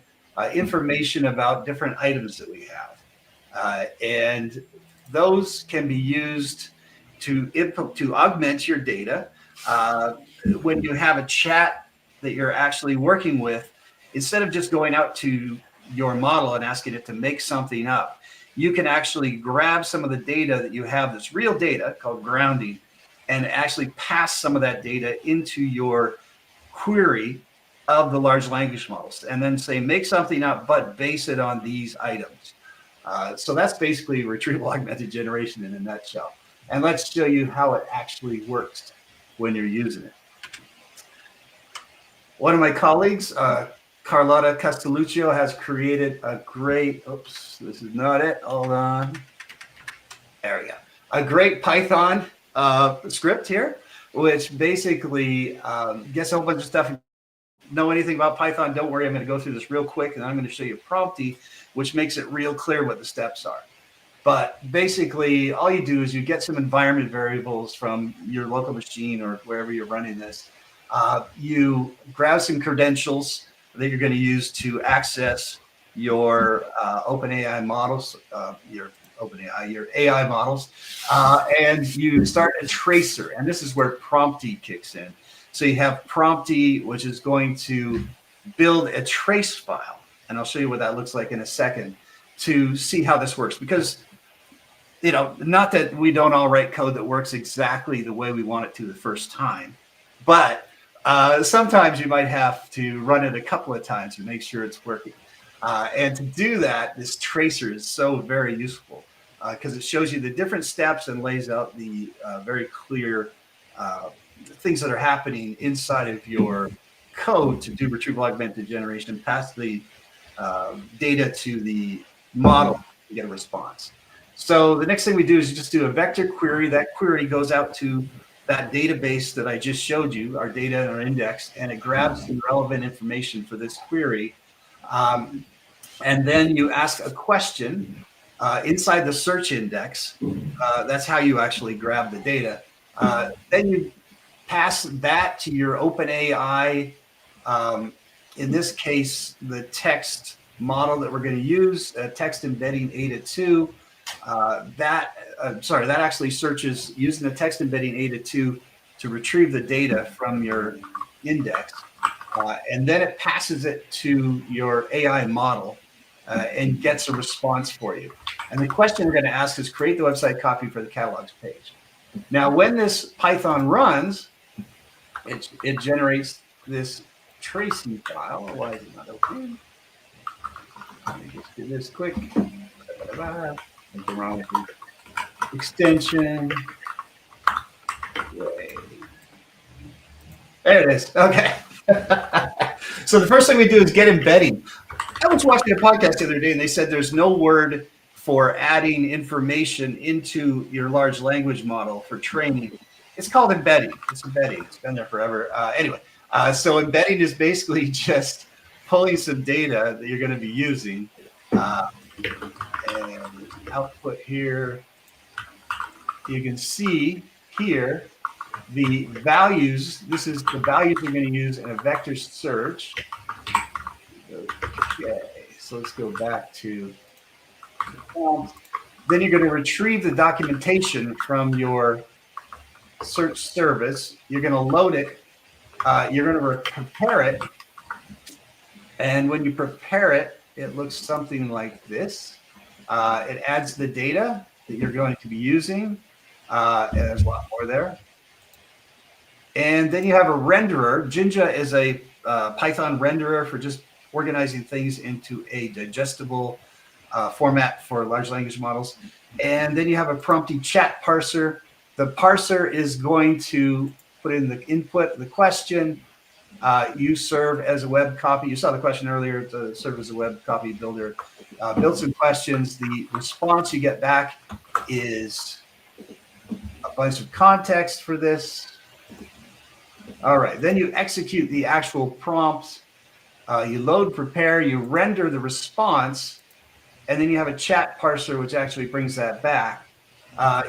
Speaker 2: information about different items that we have. And those can be used to augment your data. When you have a chat that you're actually working with, instead of just going out to your model and asking it to make something up, you can actually grab some of the data that you have that's real data called grounding and actually pass some of that data into your query of the large language models and then say, make something up, but base it on these items. So that's basically retrieval augmented generation in a nutshell. And let's show you how it actually works when you're using it. One of my colleagues, Carlotta Castelluccio, has created a great, oops, this is not it, hold on. There we go. A great Python script here, which basically gets a whole bunch of stuff. If you know anything about Python, don't worry, I'm going to go through this real quick, and I'm going to show you prompty, which makes it real clear what the steps are. But basically, all you do is you get some environment variables from your local machine or wherever you're running this. You grab some credentials that you're going to use to access your OpenAI models, your AI models, and you start a tracer. And this is where prompty kicks in. So you have prompty, which is going to build a trace file. And I'll show you what that looks like in a second to see how this works. Because, you know, not that we don't all write code that works exactly the way we want it to the first time, but sometimes you might have to run it a couple of times to make sure it's working. And to do that, this tracer is so very useful because it shows you the different steps and lays out the very clear things that are happening inside of your code to do retrieval augmented generation, pass the data to the model to get a response. So the next thing we do is just do a vector query. That query goes out to that database that I just showed you, our data and our index, and it grabs the relevant information for this query. And then you ask a question inside the search index. That's how you actually grab the data. Then you pass that to your OpenAI, in this case, the text model that we're going to use, text embedding Ada 2. That actually searches using the text embedding Ada 2 to retrieve the data from your index. And then it passes it to your AI model and gets a response for you. And the question we're going to ask is create the website copy for the catalogs page. Now, when this Python runs, it generates this tracing file. Why is it not opening? Let me just do this quick. Something wrong with the extension. Yay. There it is. Okay. So the first thing we do is get embedding. I was watching a podcast the other day, and they said there's no word for adding information into your large language model for training. It's called embedding. It's embedding. It's been there forever. Anyway, so embedding is basically just pulling some data that you're going to be using. And output here, you can see here the values. This is the values we're going to use in a vector search. Okay, so let's go back to the prompt. Then you're going to retrieve the documentation from your search service. You're going to load it. You're going to prepare it. And when you prepare it, it looks something like this. It adds the data that you're going to be using. And there's a lot more there. And then you have a renderer. Jinja is a Python renderer for just organizing things into a digestible format for large language models. And then you have a prompty chat parser. The parser is going to put in the input, the question, You serve as a web copy. You saw the question earlier to serve as a web copy builder. Build some questions. The response you get back is a bunch of context for this. All right, then you execute the actual prompts. You load, prepare, you render the response, and then you have a chat parser, which actually brings that back.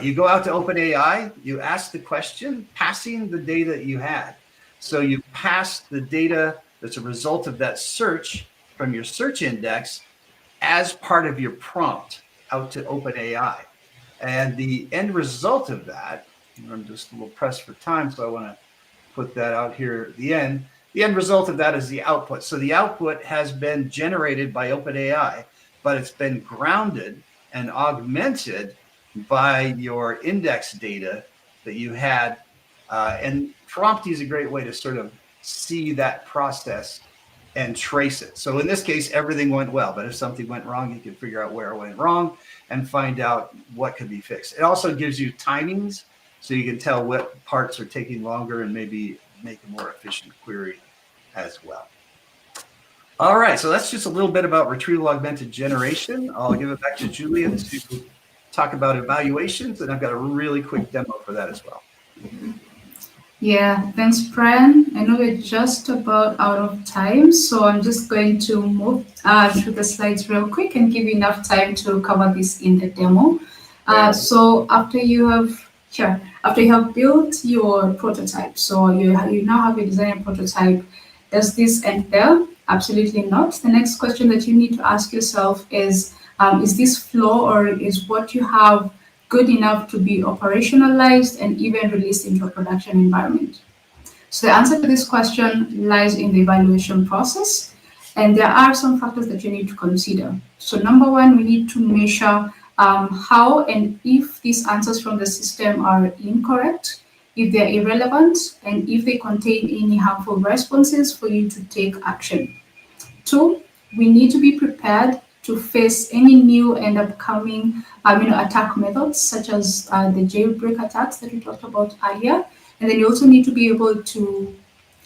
Speaker 2: You go out to OpenAI, you ask the question, passing the data you had. So you pass the data that's a result of that search from your search index as part of your prompt out to OpenAI. And the end result of that, I'm just a little pressed for time, so I want to put that out here at the end. The end result of that is the output. So the output has been generated by OpenAI, but it's been grounded and augmented by your index data that you had. And Prompty is a great way to sort of see that process and trace it. So in this case, everything went well, but if something went wrong, you can figure out where it went wrong and find out what could be fixed. It also gives you timings, so you can tell what parts are taking longer and maybe make a more efficient query as well. All right, so that's just a little bit about retrieval augmented generation. I'll give it back to Julia to talk about evaluations, and I've got a really quick demo for that as well.
Speaker 1: Yeah, thanks, Brian. I know we're just about out of time, so I'm just going to move through the slides real quick and give you enough time to cover this in the demo. So after you have built your prototype, so you now have a design prototype, does this end there? Absolutely not. The next question that you need to ask yourself is this flow or is what you have good enough to be operationalized and even released into a production environment? So the answer to this question lies in the evaluation process. And there are some factors that you need to consider. So number one, we need to measure how and if these answers from the system are incorrect, if they're irrelevant, and if they contain any harmful responses for you to take action. Two, we need to be prepared to face any new and upcoming attack methods, such as the jailbreak attacks that we talked about earlier. And then you also need to be able to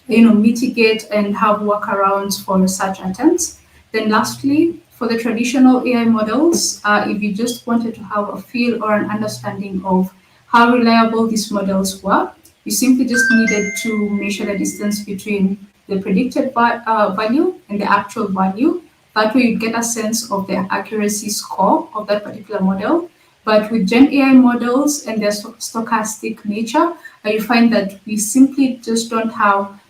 Speaker 1: mitigate and have workarounds for such attempts. Then lastly, for the traditional AI models, if you just wanted to have a feel or an understanding of how reliable these models were, you simply just needed to measure the distance between the predicted value and the actual value. That way you get a sense of the accuracy score of that particular model. But with Gen AI models and their stochastic nature, you find that we simply just don't have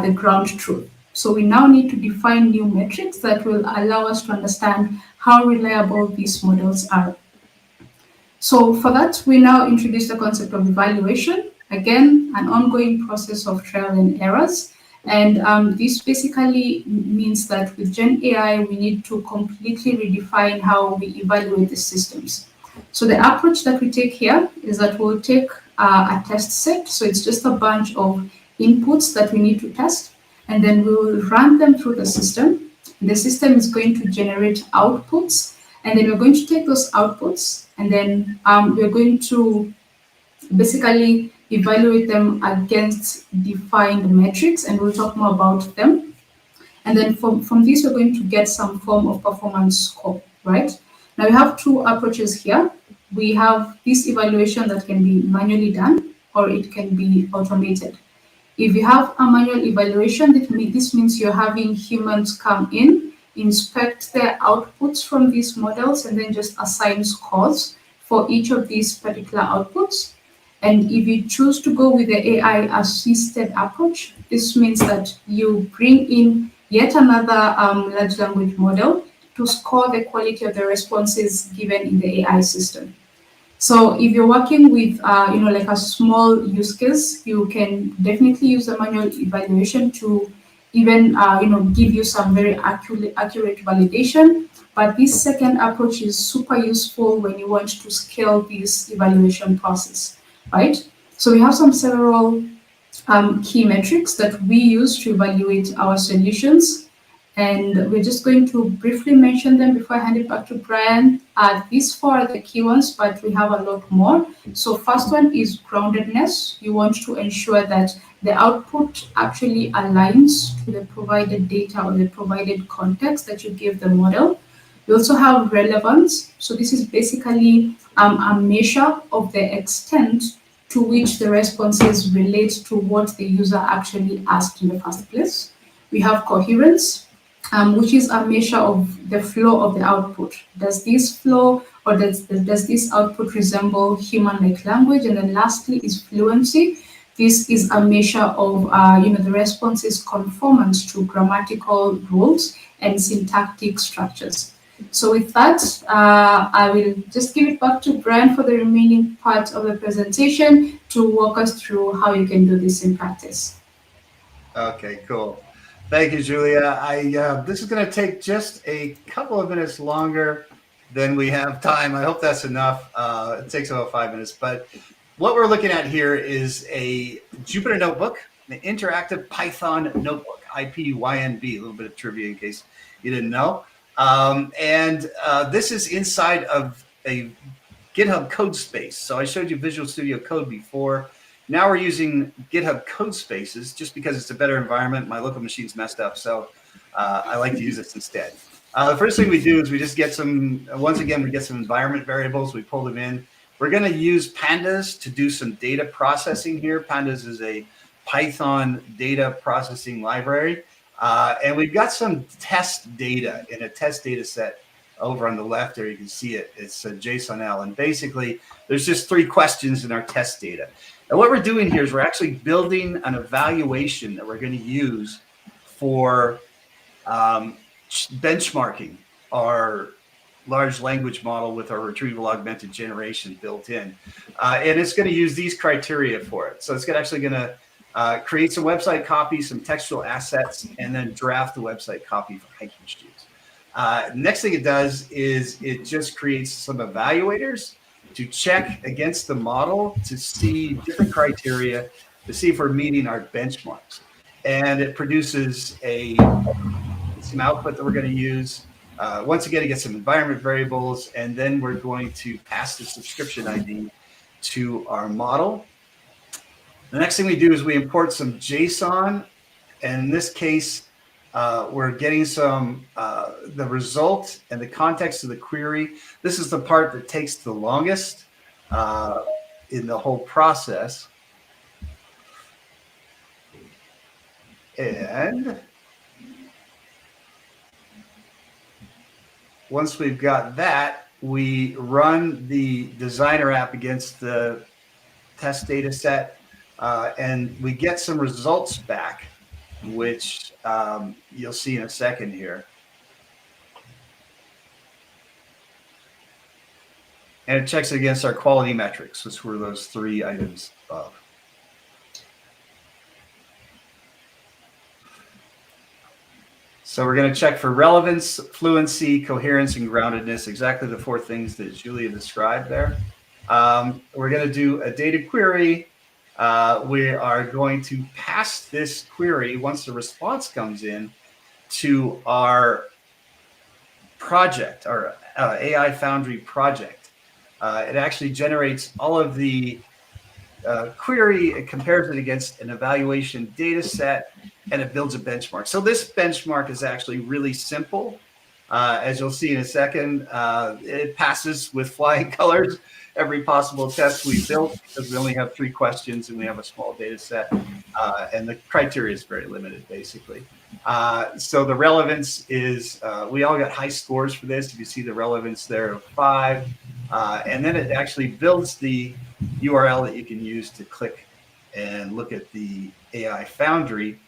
Speaker 1: the ground truth. So we now need to define new metrics that will allow us to understand how reliable these models are. So for that, we now introduce the concept of evaluation. Again, an ongoing process of trial and errors. And this basically means that with Gen AI, we need to completely redefine how we evaluate the systems. So the approach that we take here is that we'll take a test set. So it's just a bunch of inputs that we need to test, and then we will run them through the system. The system is going to generate outputs, and then we're going to take those outputs, and then we're going to basically evaluate them against defined metrics, and we'll talk more about them. And then from this, we're going to get some form of performance score, right? Now we have two approaches here. We have this evaluation that can be manually done, or it can be automated. If you have a manual evaluation, this means you're having humans come in, inspect the outputs from these models, and then just assign scores for each of these particular outputs. And if you choose to go with the AI assisted approach, this means that you bring in yet another large language model to score the quality of the responses given in the AI system. So if you're working with, like a small use case, you can definitely use the manual evaluation to even, give you some very accurate validation. But this second approach is super useful when you want to scale this evaluation process, right? So we have several key metrics that we use to evaluate our solutions. And we're just going to briefly mention them before I hand it back to Brian. These four are the key ones, but we have a lot more. So first one is groundedness. You want to ensure that the output actually aligns to the provided data or the provided context that you give the model. We also have relevance. So this is basically a measure of the extent to which the responses relate to what the user actually asked in the first place. We have coherence, which is a measure of the flow of the output. Does this flow or does this output resemble human-like language? And then lastly is fluency. This is a measure of the response's conformance to grammatical rules and syntactic structures. So with that, I will just give it back to Brian for the remaining part of the presentation to walk us through how you can do this in practice.
Speaker 2: Okay, cool. Thank you, Julia. This is going to take just a couple of minutes longer than we have time. I hope that's enough. It takes about 5 minutes, but what we're looking at here is a Jupyter notebook, an interactive Python notebook, IPYNB, a little bit of trivia in case you didn't know. This is inside of a GitHub code space. So I showed you Visual Studio Code before. Now we're using GitHub code spaces just because it's a better environment. My local machine's messed up, so I like to use this instead. The first thing we do is we just get some, once again, we get some environment variables. We pull them in. We're going to use pandas to do some data processing here. Pandas is a Python data processing library. And we've got some test data in a test data set over on the left there. You can see it. It's a JSON-L. And basically, there's just 3 questions in our test data. And what we're doing here is we're actually building an evaluation that we're going to use for benchmarking our large language model with our retrieval augmented generation built in. And it's going to use these criteria for it. So it's actually going to create some website copy, some textual assets, and then draft the website copy for hiking shoes. Next thing it does is it just creates some evaluators to check against the model to see different criteria to see if we're meeting our benchmarks. And it produces some output that we're going to use. Once again, it gets some environment variables, and then we're going to pass the subscription ID to our model. The next thing we do is we import some JSON, and in this case, we're getting some the result and the context of the query. This is the part that takes the longest in the whole process. And once we've got that, we run the designer app against the test data set, and we get some results back, which you'll see in a second here. And it checks against our quality metrics, which were those 3 items above. So we're going to check for relevance, fluency, coherence, and groundedness, exactly the 4 things that Julia described there. We're going to do a data query. We are going to pass this query, once the response comes in, to our project, our AI Foundry project. It actually generates all of the query, it compares it against an evaluation data set, and it builds a benchmark. So this benchmark is actually really simple. As you'll see in a second, it passes with flying colors every possible test we built because we only have 3 questions and we have a small data set, and the criteria is very limited, basically. So the relevance is, we all got high scores for this. If you see the relevance there of 5, and then it actually builds the URL that you can use to click and look at the AI Foundry.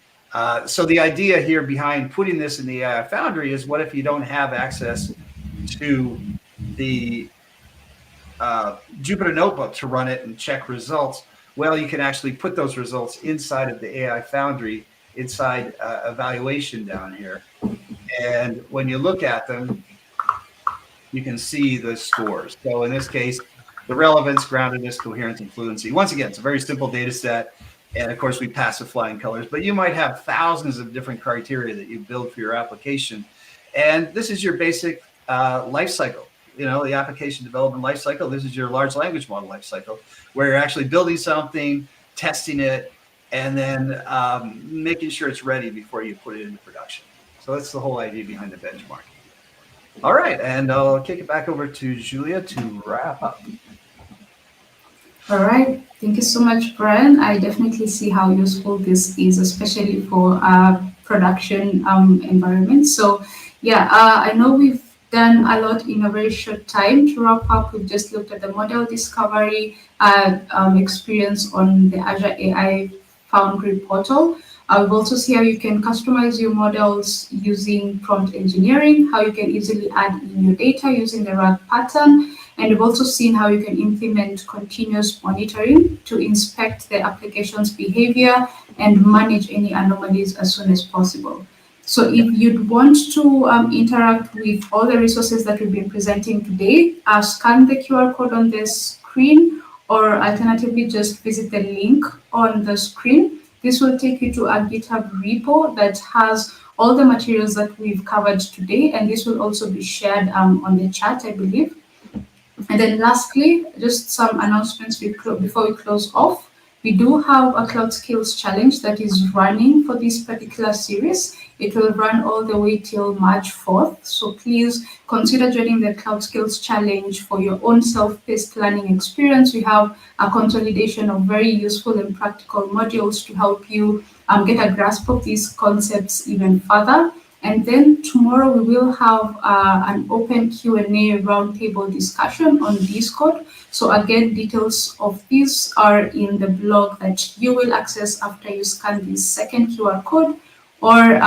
Speaker 2: So the idea here behind putting this in the AI Foundry is, what if you don't have access to the Jupyter Notebook to run it and check results? Well, you can actually put those results inside of the AI Foundry, inside evaluation down here. And when you look at them, you can see the scores. So in this case, the relevance, groundedness, coherence, and fluency. Once again, it's a very simple data set. And of course, we pass with flying colors, but you might have thousands of different criteria that you build for your application. And this is your basic life cycle, the application development life cycle. This is your large language model life cycle, where you're actually building something, testing it, and then making sure it's ready before you put it into production. So that's the whole idea behind the benchmark. All right, and I'll kick it back over to Julia to wrap up.
Speaker 1: All right. Thank you so much, Brian. I definitely see how useful this is, especially for production environment. So, yeah, I know we've done a lot in a very short time. To wrap up, we've just looked at the model discovery experience on the Azure AI Foundry portal. We've also see how you can customize your models using prompt engineering, how you can easily add in your data using the RAG pattern, and we've also seen how you can implement continuous monitoring to inspect the application's behavior and manage any anomalies as soon as possible. So if you'd want to interact with all the resources that we've been presenting today, scan the QR code on the screen, or alternatively just visit the link on the screen. This will take you to a GitHub repo that has all the materials that we've covered today, and this will also be shared on the chat, I believe. And then lastly, just some announcements before we close off. We do have a Cloud Skills Challenge that is running for this particular series. It will run all the way till March 4th. So please consider joining the Cloud Skills Challenge for your own self-paced learning experience. We have a consolidation of very useful and practical modules to help you get a grasp of these concepts even further. And then tomorrow we will have an open Q&A roundtable discussion on Discord. So again, details of these are in the blog that you will access after you scan this second QR code or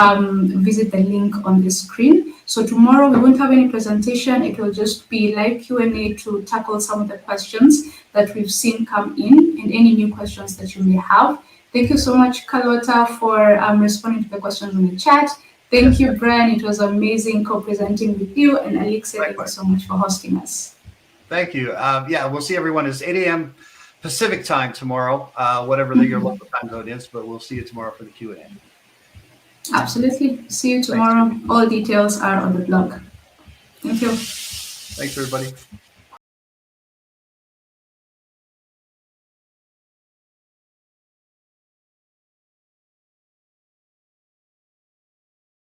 Speaker 1: visit the link on the screen. So tomorrow we won't have any presentation. It will just be live Q&A to tackle some of the questions that we've seen come in and any new questions that you may have. Thank you so much, Carlota, for responding to the questions in the chat. Thank you, Brian. It was amazing co-presenting with you. And Alexa, thank you so much for hosting us.
Speaker 2: Thank you. Yeah, we'll see everyone. It's 8 a.m. Pacific time tomorrow, whatever your local time zone is, but we'll see you tomorrow for the Q&A.
Speaker 1: Absolutely. See you tomorrow. All details are on the blog. Thank you.
Speaker 2: Thanks, everybody.